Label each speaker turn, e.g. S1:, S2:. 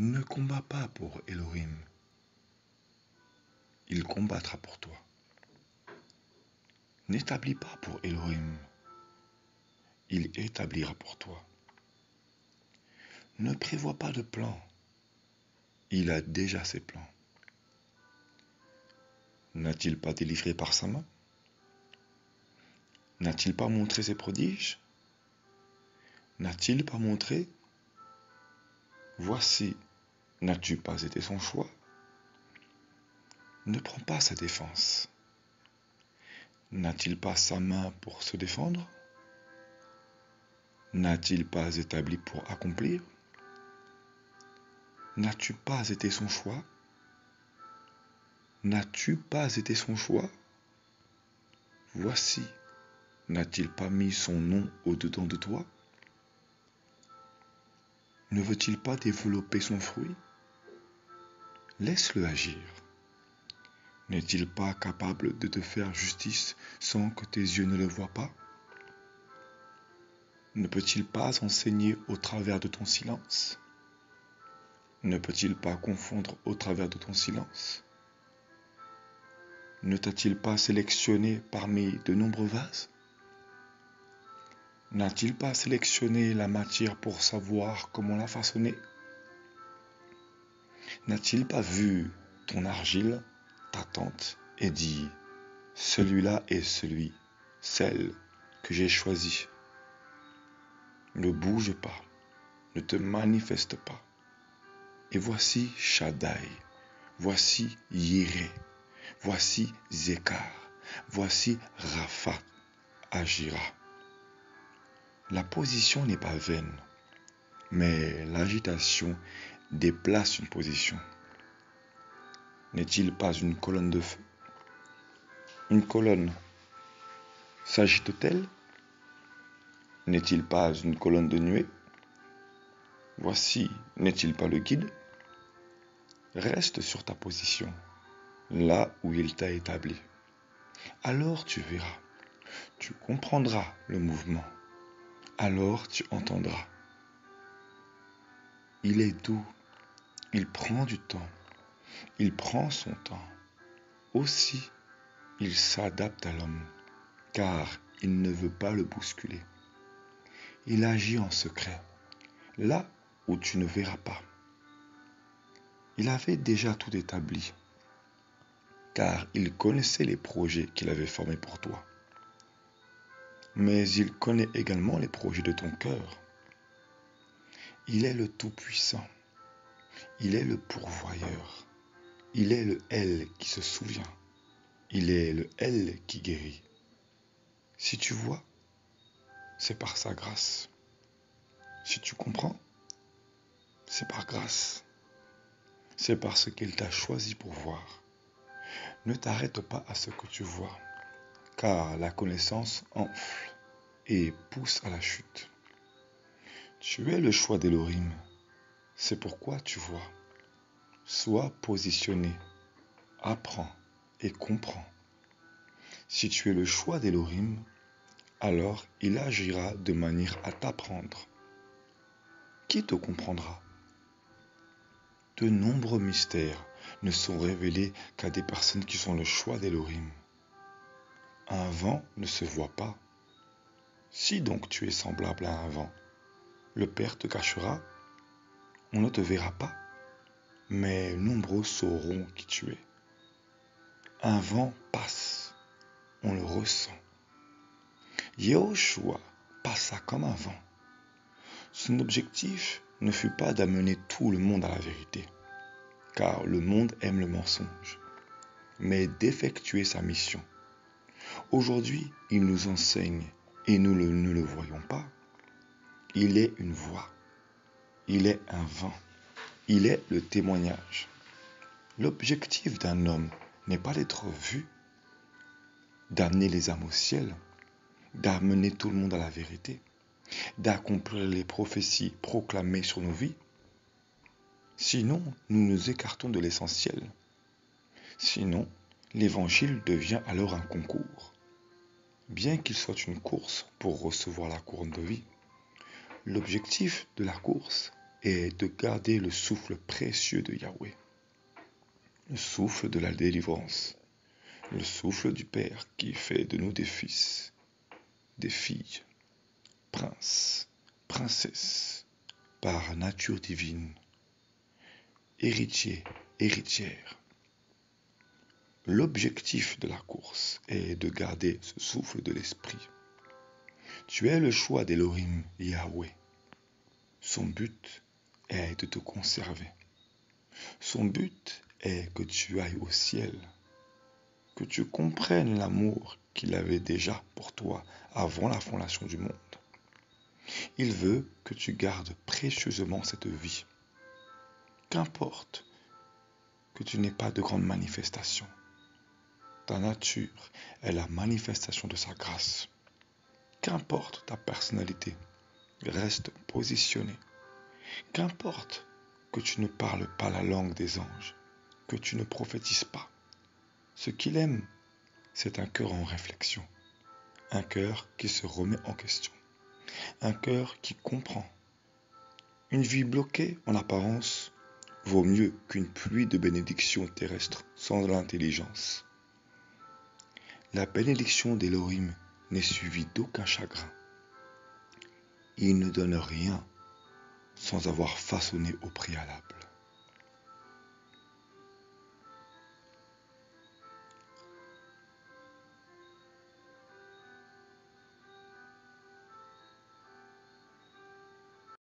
S1: Ne combats pas pour Elohim. Il combattra pour toi. N'établis pas pour Elohim. Il établira pour toi. Ne prévois pas de plan. Il a déjà ses plans. N'a-t-il pas délivré par sa main? N'a-t-il pas montré ses prodiges? N'a-t-il pas montré? Voici, n'as-tu pas été son choix? Ne prends pas sa défense. N'a-t-il pas sa main pour se défendre? N'a-t-il pas établi pour accomplir? N'as-tu pas été son choix? N'as-tu pas été son choix? Voici, n'a-t-il pas mis son nom au-dedans de toi? Ne veut-il pas développer son fruit? Laisse-le agir. N'est-il pas capable de te faire justice sans que tes yeux ne le voient pas? Ne peut-il pas enseigner au travers de ton silence? Ne peut-il pas confondre au travers de ton silence? Ne t'a-t-il pas sélectionné parmi de nombreux vases? N'a-t-il pas sélectionné la matière pour savoir comment la façonner? N'a-t-il pas vu ton argile, ta tente, et dit, celui-là est celle que j'ai choisi. Ne bouge pas, ne te manifeste pas. Et voici Shaddai, voici Yireh, voici Zekar, voici Rapha agira. La position n'est pas vaine, mais l'agitation déplace une position. N'est-il pas une colonne de feu? Une colonne s'agite-t-elle? N'est-il pas une colonne de nuée? Voici, n'est-il pas le guide? Reste sur ta position, là où il t'a établi. Alors tu verras, tu comprendras le mouvement. Alors tu entendras. Il est doux, il prend du temps, il prend son temps. Aussi, il s'adapte à l'homme, car il ne veut pas le bousculer. Il agit en secret, là où tu ne verras pas. Il avait déjà tout établi, car il connaissait les projets qu'il avait formés pour toi. Mais il connaît également les projets de ton cœur. Il est le Tout-Puissant. Il est le pourvoyeur. Il est le Elle qui se souvient. Il est le Elle qui guérit. Si tu vois, c'est par sa grâce. Si tu comprends, c'est par grâce. C'est parce qu'il t'a choisi pour voir. Ne t'arrête pas à ce que tu vois, car la connaissance enfle et pousse à la chute. Tu es le choix d'Elohim. C'est pourquoi tu vois. Sois positionné, apprends et comprends. Si tu es le choix d'Elohim, alors il agira de manière à t'apprendre. Qui te comprendra? De nombreux mystères ne sont révélés qu'à des personnes qui sont le choix d'Elohim. Un vent ne se voit pas. Si donc tu es semblable à un vent, le Père te cachera, on ne te verra pas, mais nombreux sauront qui tu es. Un vent passe, on le ressent. Yehoshua passa comme un vent. Son objectif ne fut pas d'amener tout le monde à la vérité, car le monde aime le mensonge, mais d'effectuer sa mission. Aujourd'hui, il nous enseigne et nous ne le voyons pas. Il est une voix, il est un vent, il est le témoignage. L'objectif d'un homme n'est pas d'être vu, d'amener les âmes au ciel, d'amener tout le monde à la vérité, d'accomplir les prophéties proclamées sur nos vies. Sinon, nous nous écartons de l'essentiel. Sinon, l'évangile devient alors un concours. Bien qu'il soit une course pour recevoir la couronne de vie, l'objectif de la course est de garder le souffle précieux de Yahweh, le souffle de la délivrance, le souffle du Père qui fait de nous des fils, des filles, princes, princesses, par nature divine, héritiers, héritières. L'objectif de la course est de garder ce souffle de l'esprit. Tu es le choix d'Elohim Yahweh. Son but est de te conserver. Son but est que tu ailles au ciel, que tu comprennes l'amour qu'il avait déjà pour toi avant la fondation du monde. Il veut que tu gardes précieusement cette vie. Qu'importe que tu n'aies pas de grandes manifestations. Ta nature est la manifestation de sa grâce. Qu'importe ta personnalité, reste positionné. Qu'importe que tu ne parles pas la langue des anges, que tu ne prophétises pas. Ce qu'il aime, c'est un cœur en réflexion, un cœur qui se remet en question, un cœur qui comprend. Une vie bloquée en apparence vaut mieux qu'une pluie de bénédictions terrestres sans l'intelligence. La bénédiction d'Elohim n'est suivie d'aucun chagrin. Il ne donne rien sans avoir façonné au préalable.